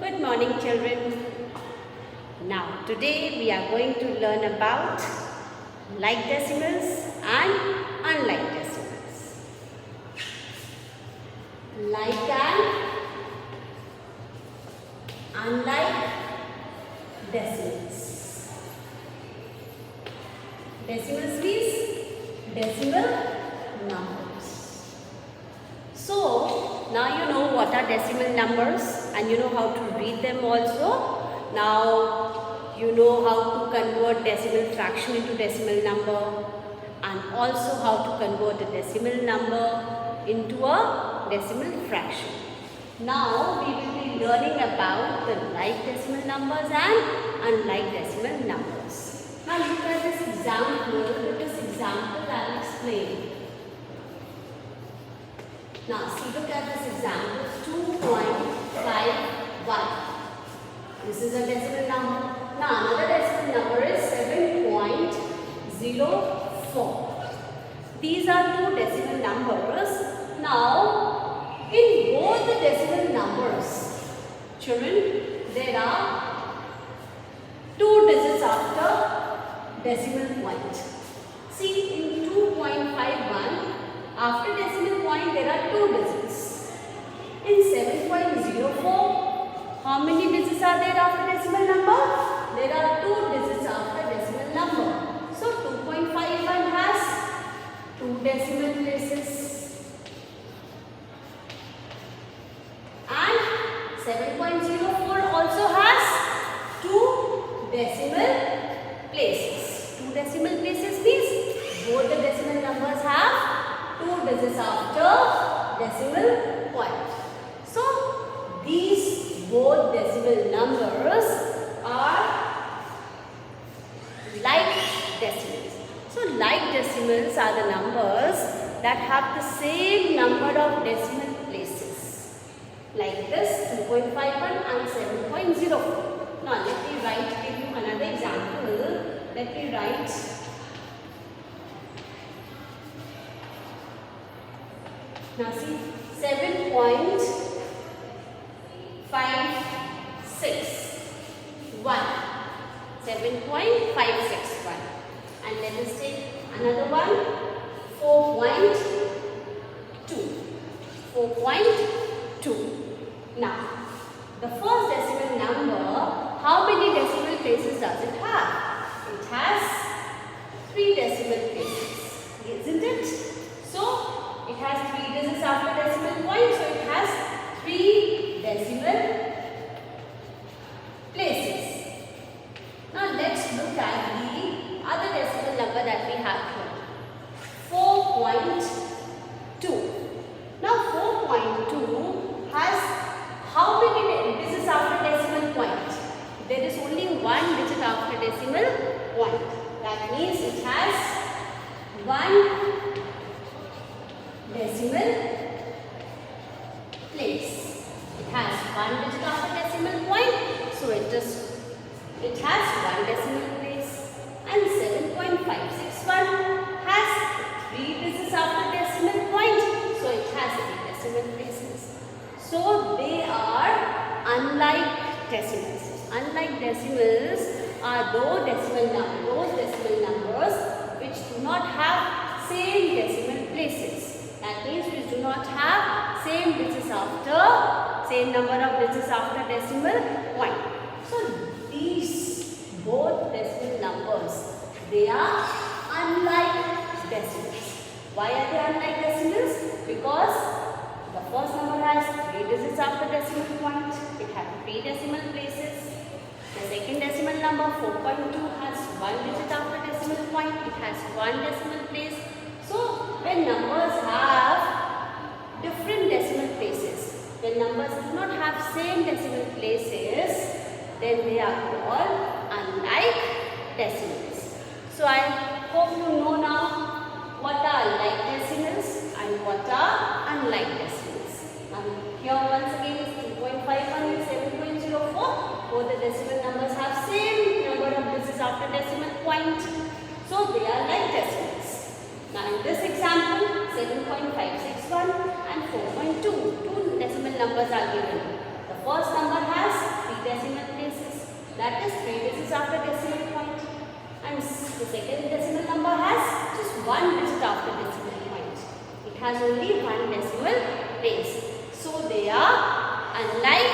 Good morning, children. Now, today we are going to learn about like decimals and unlike decimals. Like and unlike decimals. Decimals means decimal numbers. So, now you know what are decimal numbers and you know how to read them also. Now you know how to convert decimal fraction into decimal number and also how to convert a decimal number into a decimal fraction. Now we will be learning about the like decimal numbers and unlike decimal numbers. Now look at this example. With this example I will explain. Now see, look at this example, 2.51. This is a decimal number. Now another decimal number is 7.04. These are two decimal numbers. Now in both the decimal numbers, children, there are two digits after decimal point. See, in 2.51, after decimal point there are two digits. In 7.04, how many digits are there after decimal number? There are two digits after decimal number. So 2.51 has two decimal places. And 7.04 also has two decimal places. Two decimal places means both the decimal numbers have two digits after decimal point. So these both decimal numbers are like decimals. So like decimals are the numbers that have the same number of decimal places. Like this 2.51 and 7.04. Now let me give you another example. Let me write now see 7.561 7.561 and let us take another one 4.2. Now the first decimal number, how many decimal places does it have? It has 3 decimal places, isn't it? So it has 3 digits after decimal point, so it has 3 decimal places. Now let's look at the other decimal number that we have here, 4.2. Now 4.2 has how many digits after decimal point? There is only one digit after decimal point. That means it has one decimal place. It has one digit after decimal point, so it has one decimal place. And 7.561 has 3 digits after decimal point, so it has 3 decimal places. So they are unlike decimals. Unlike decimals are those decimal numbers which do not have same decimal places. That means which do not have same number of digits after decimal point. So these both decimal numbers, they are unlike decimals. Why are they unlike decimals? Because the first number has 3 digits after decimal point. It has 3 decimal places. The second decimal number 4.2 has 1 digit after decimal point. It has 1 decimal place. So when numbers have different decimal places, when numbers do not have same decimal places, then they are called unlike decimals. So I hope you know now what are like decimals and what are unlike decimals. Now here once again is 2.51 and 7.04. Both the decimal numbers have same number of digits after decimal point. So they are like decimals. Now in this example 7.561 and 4.2. Two decimal numbers are given. The first number has that is 3 digits after decimal point. And the second decimal number has just 1 digit after decimal point. It has only 1 decimal place. So they are unlike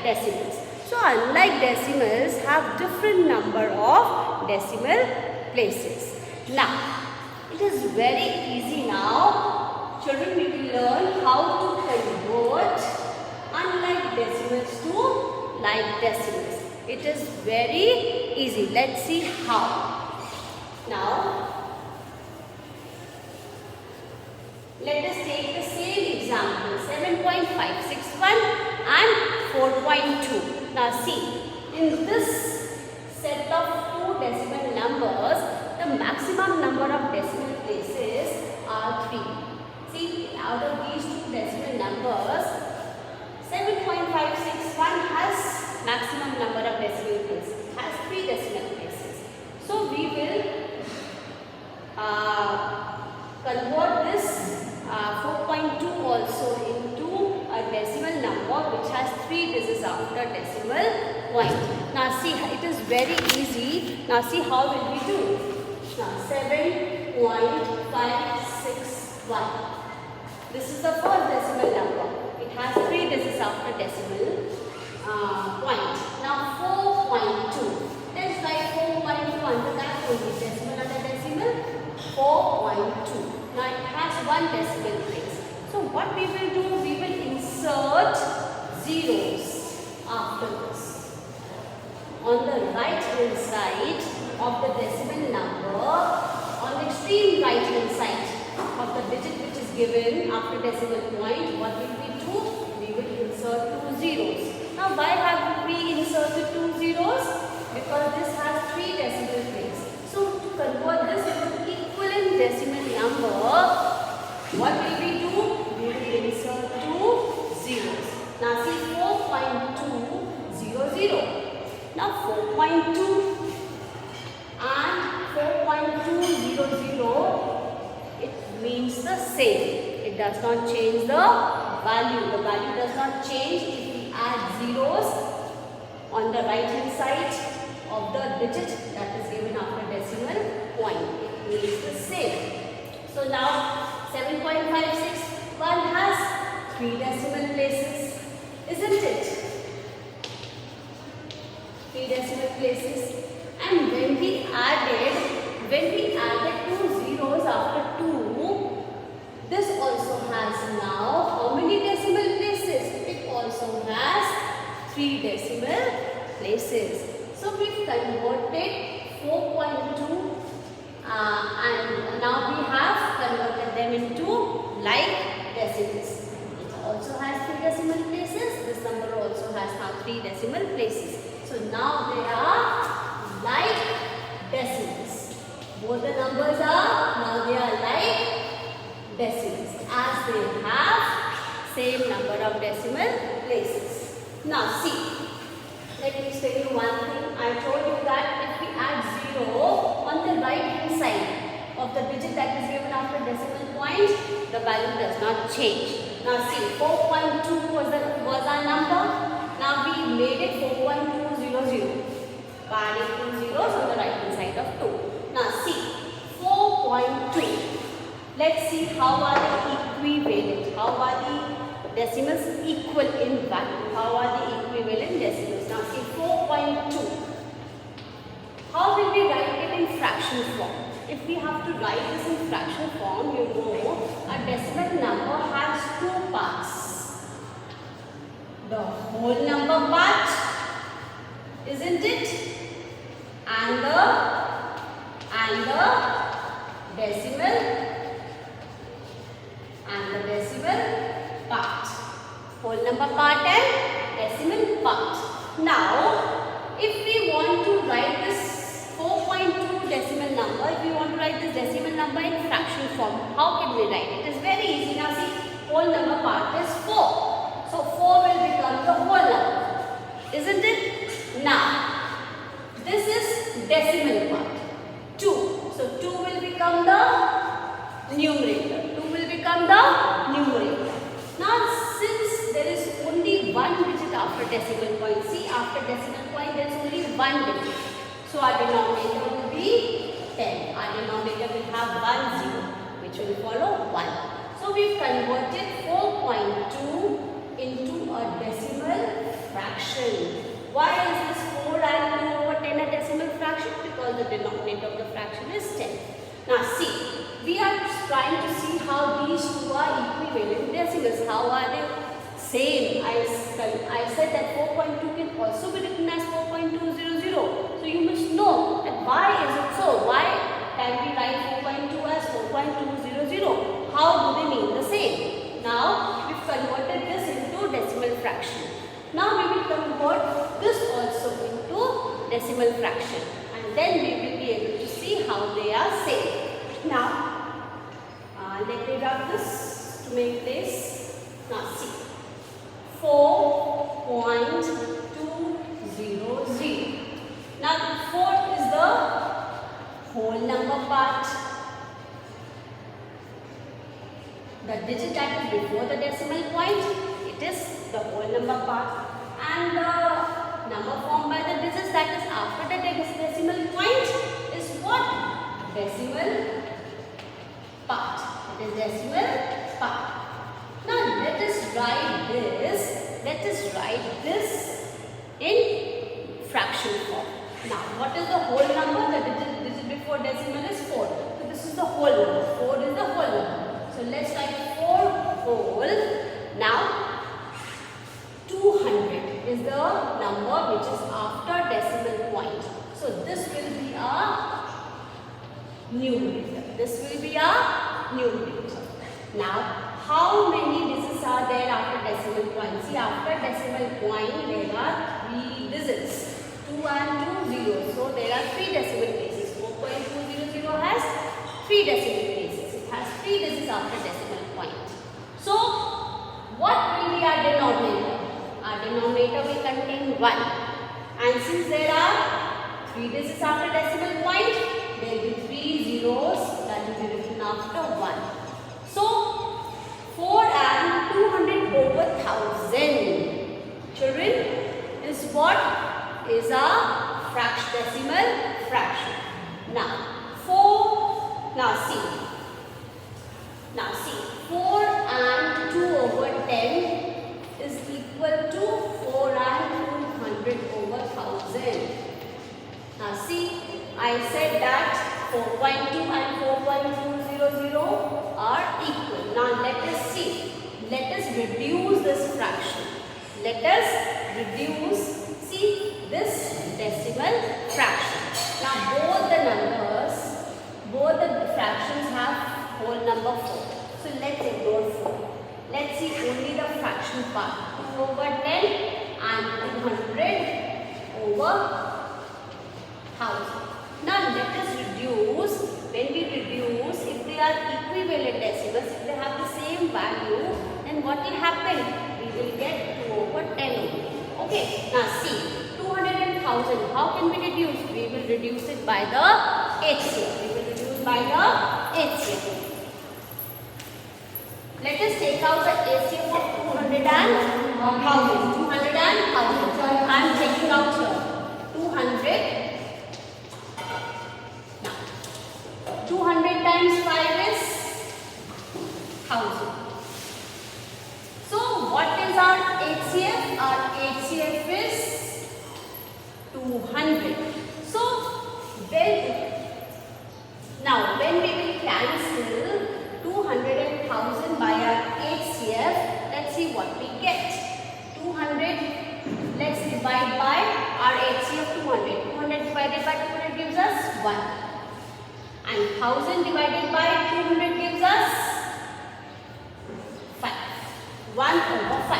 decimals. So unlike decimals have different number of decimal places. Now, it is very easy now. Children, we will learn how to convert unlike decimals to like decimals. It is very easy. Let's see how. Now, let us take the same example, 7.561 and 4.2. Now see, in this set of 2 decimal numbers, the maximum number of decimal places are 3. See, out of these 2 decimal numbers, 7.561 has maximum number of decimal places. It has 3 decimal places. So we will convert this 4.2 also into a decimal number which has 3 digits after decimal point. Now see, it is very easy. Now see how will we do. Now 7.561. This is the first decimal number. It has 3 digits after decimal point. Now 4.2. Let's write 4.2 under that only. Decimal under decimal. 4.2. Now it has 1 decimal place. So what we will do? We will insert zeros after this. On the right hand side of the decimal number, on the extreme right hand side of the digit which is given after decimal point, what will we do? We will insert 2 zeros. Now why have we inserted 2 zeros? Because this has 3 decimal places. So to convert this into equivalent decimal number, what will we do? We will insert 2 zeros. Now see 4.200. Now 4.2 and 4.200, it means the same. It does not change the value. The value does not change if we add zeros on the right hand side of the digit that is given after decimal point. It means the same. So now 7.561 has 3 decimal places, isn't it? 3 decimal places. And when we added 2 zeros after 2, this also has now how many decimal places? It also has 3 decimal places. So we converted 4.2 and now we have converted them into like decimals. It also has 3 decimal places. This number also has now 3 decimal places. So now they are like decimals. Both the numbers are now they are like decimals as they have same number of decimal places. Now see, let me explain you one thing. I told you that if we add 0 on the right hand side of the digit that is given after decimal point, the value does not change. Now see, 4.2 was our number. Now we made it 4.200 by adding 2 zeros on the right hand side of 2. Now see, 4.2. Let's see how are the equivalent. How are the decimals equal in value? How are the equivalent decimals? Now see, 4.2. How will we write it in fraction form? If we have to write this in fraction form, you know a decimal number has 2 parts. The whole number part, isn't it? And the decimal part. Whole number part and decimal part. Now, if we want to write this 4.2 decimal number, if we want to write this decimal number in fraction form, how can we write it? It is very easy. Now see, whole number part is 4. So 4 will become the whole number, isn't it? Now, this is decimal part, 2. So 2 will become the numerator. 2 will become the numerator. Now, since there is only 1 digit after after decimal point. See, after decimal point there is only one digit. So our denominator will be 10. Our denominator will have 1 0, which will follow 1. So we've converted 4.2 into a decimal fraction. Why is this 4 and 2 over 10 a decimal fraction? Because the denominator of the fraction is 10. Now see, we are trying to see how these two are equivalent decimals. How are they same? I said that 4.2 can also be written as 4.200. So you must know that why is it so? Why can we write 4.2 as 4.200? How do they mean the same? Now we've converted this into decimal fraction. Now we will convert this also into decimal fraction, and then we will be able to see how they are same. Now let me rub this to make this. Now see, 4.200. Now 4 is the whole number part. The digit that is before the decimal point, it is the whole number part, and the number formed by the digits that is after the decimal point is what? Decimal part. It is decimal part. Now let us write this. Let us write this in fraction form. Now what is the whole number? The digit before decimal is 4. So this is the whole number. 4 is the whole number. So let's write 4 whole. Now 200 is the number which is after decimal point. So this will be our numerator. This will be our numerator. Now how many digits are there after decimal point? See, after decimal point there are 3 digits. 2 and 2 zeros. So there are 3 decimal places. 4.200 has 3 decimal places. It has 3 digits after decimal point. So what will be our denominator? Our denominator will contain 1. And since there are 3 digits after decimal point, there will be 3 zeros that will be written after 1. So 4 and 200 over 1000. Children, is what? Is a decimal fraction. Now 4, now see, 4 and 2 over 10 is equal to 4 and 200 over 1000. Now see, I said that 4.2 and 4.200 are equal. Now let us see. Let us reduce this fraction. Let us reduce, see, this decimal fraction. Now both the fractions have whole number 4. So let's ignore 4. Let's see only the fraction part. 2 over 10 and 200 over 1000. Now let us reduce. When we reduce, if they are equivalent decimals, if they have the same value, then what will happen? We will get 2 over 10 only. Okay, now see, 200 and 1000, how can we reduce? We will reduce it by the HCF. We will reduce by the HCF. Let us take out the HCF of 200 and 1000. 200 and 1000. I am taking out here 200. Now 200 times 5 is 1000. So what is our HCF? Our HCF is 200. So when we will cancel 200 and 1000 by our HCF, let's see what we get. 200, let's divide by our HCF 200. 200 divided by 200 gives us 1. And 1000 divided by 200 gives us 5. 1 over 5.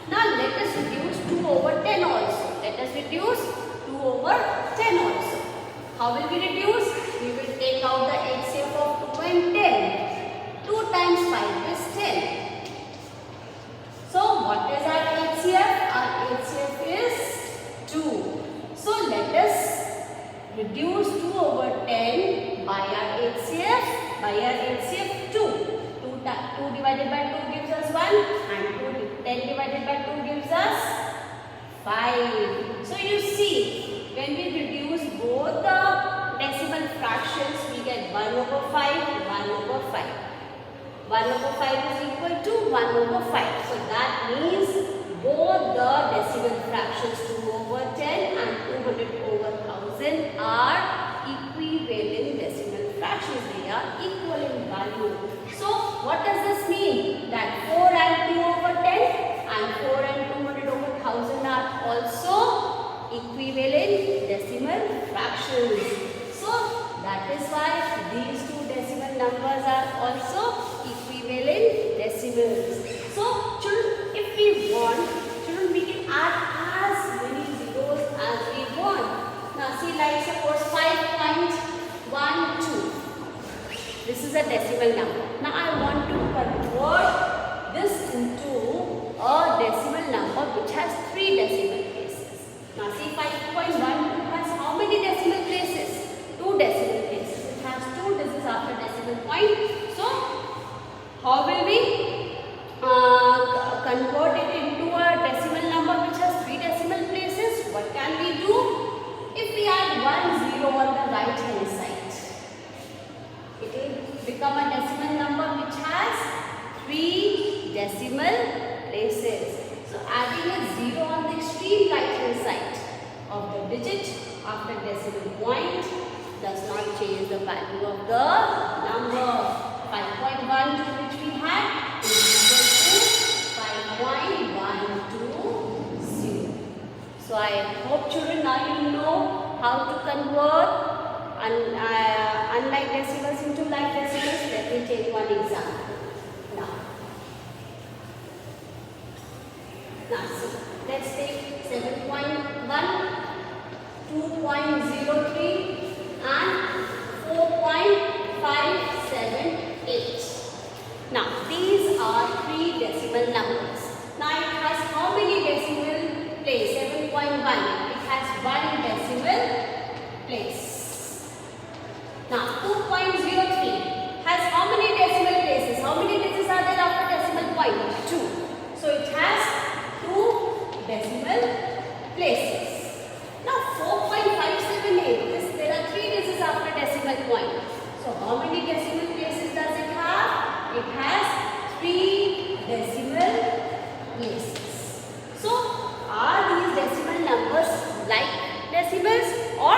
Now let us reduce 2 over 10 also. Let us reduce 2 over 10 also. How will we reduce? We will take out the HCF of 2 and 10. 2 times 5 is 10. So what is our HCF? Our HCF is 2. So let us reduce 2 over 10 by our HCF. By our HCF 2. 2 divided by 2 gives us 1 and 10 divided by 2 gives us over 5, 1 over 5. 1 over 5 is equal to 1 over 5. So that means both the decimal fractions 2 over 10 and 200 over 1000 are equivalent decimal fractions. They are equal in value. So what does this mean? That 4 and 2 over 10 and 4 and 200 over 1000 are also equivalent decimal fractions. So that is why these two decimal numbers are also equivalent decimals. So children, if we want, children, we can add as many zeros as we want. Now see, like suppose 5.12. This is a decimal number. Now I want to convert this into a decimal number which has 3 decimal places. Now see, 5.12 has how many decimal places? 2 decimal places. It has 2 digits after decimal point. So how will we convert it into a decimal number which has 3 decimal places? What can we do? If we add 1 0 on the right hand side, it will become a decimal number which has 3 decimal places. So adding a 0 on the extreme right hand side of the digit after decimal point does not change the value of the number. 5.12 which we had is equal to 5.120. So I hope children now you know how to convert unlike decimals into like decimals. Let me take one example. Now see, let's take 7.1, 2.03 and 4.578. Now these are 3 decimal numbers. Now it has how many decimal place? 7.1. It has 1 decimal place. Now 2.03 has how many decimal places? How many digits are there after decimal point? 2. So it has 2 decimal places. Now 4.578, there are 3 digits after decimal point. So how many decimal places does it have? It has 3 decimal places. So are these decimal numbers like decimals or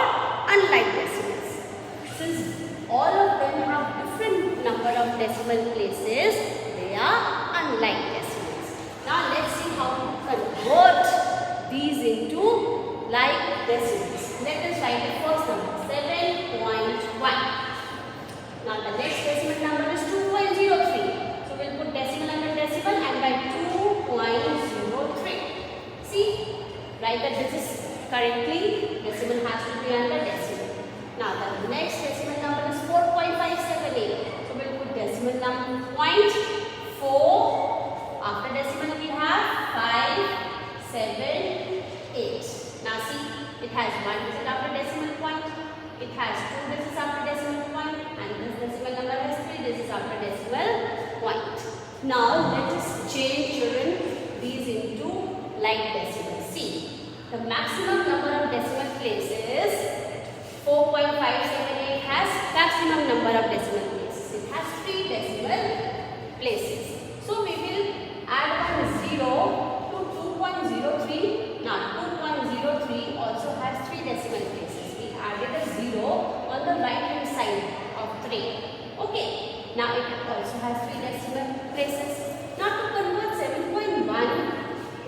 unlike decimals? Since all of them have different number of decimal places, they are unlike decimals. Now let's see how to convert these into like decimals. Let us write the first number, 7.1. Now the next decimal number is 2.03. So we'll put decimal under decimal and write 2.03. See, write the digits correctly. Decimal has to be under decimal. Now the next decimal number is 4.578. So we'll put decimal number 0.4. After decimal we have 578. Now see, it has 1 digit after decimal point. It has 2 digits after decimal point, and this decimal number has 3 digits after decimal point. Now let us change, children, these into like decimals. See, the maximum number of decimal places, 4.578 has maximum number of decimal places. It has 3 decimal places. So we will add 1 0 to 2.03. Now 2.03 also has 3 decimal places. We added a 0 on the right hand side of 3. Okay. Now it also has 3 decimal places. Now to convert 7.1,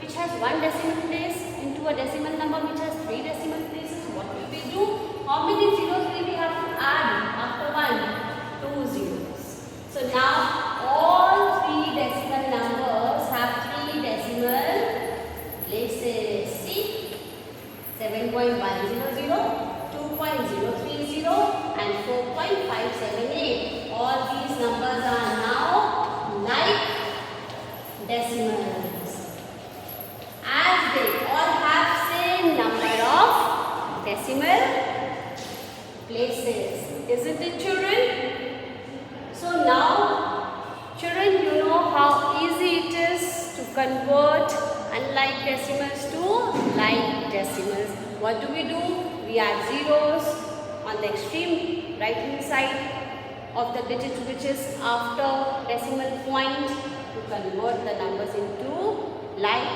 which has 1 decimal place, into a decimal number which has 3 decimal places, what will we do? How many zeros will we have to add after 1? 2 zeros. So now all 3 decimal numbers have 3 decimal places. See, 7.100, 2.030 and 4.578. All these numbers are now like decimals, as they all have same number of decimal places. Isn't it, children? So now, children, you know how easy it is to convert unlike decimals to like decimals. What do? We add zeros on the extreme right hand side of the digit which is after decimal point to convert the numbers into like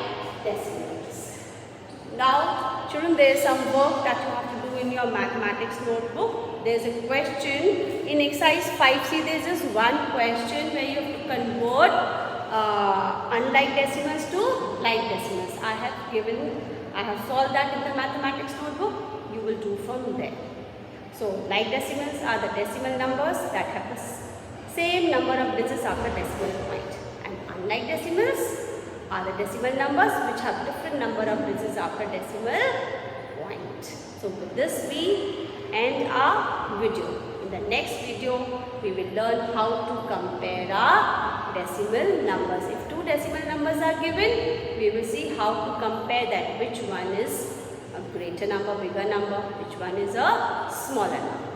decimals. Now children, there is some work that you have to do in your mathematics notebook. There is a question in exercise 5C. There is just one question where you have to convert unlike decimals to like decimals. I have solved that in the mathematics notebook. You will do from there. So like decimals are the decimal numbers that have the same number of digits after decimal point, and unlike decimals are the decimal numbers which have different number of digits after decimal point. So with this we end our video. In the next video we will learn how to compare our decimal numbers. If two decimal numbers are given, we will see how to compare that, which one is a greater number, bigger number, which one is a smaller number.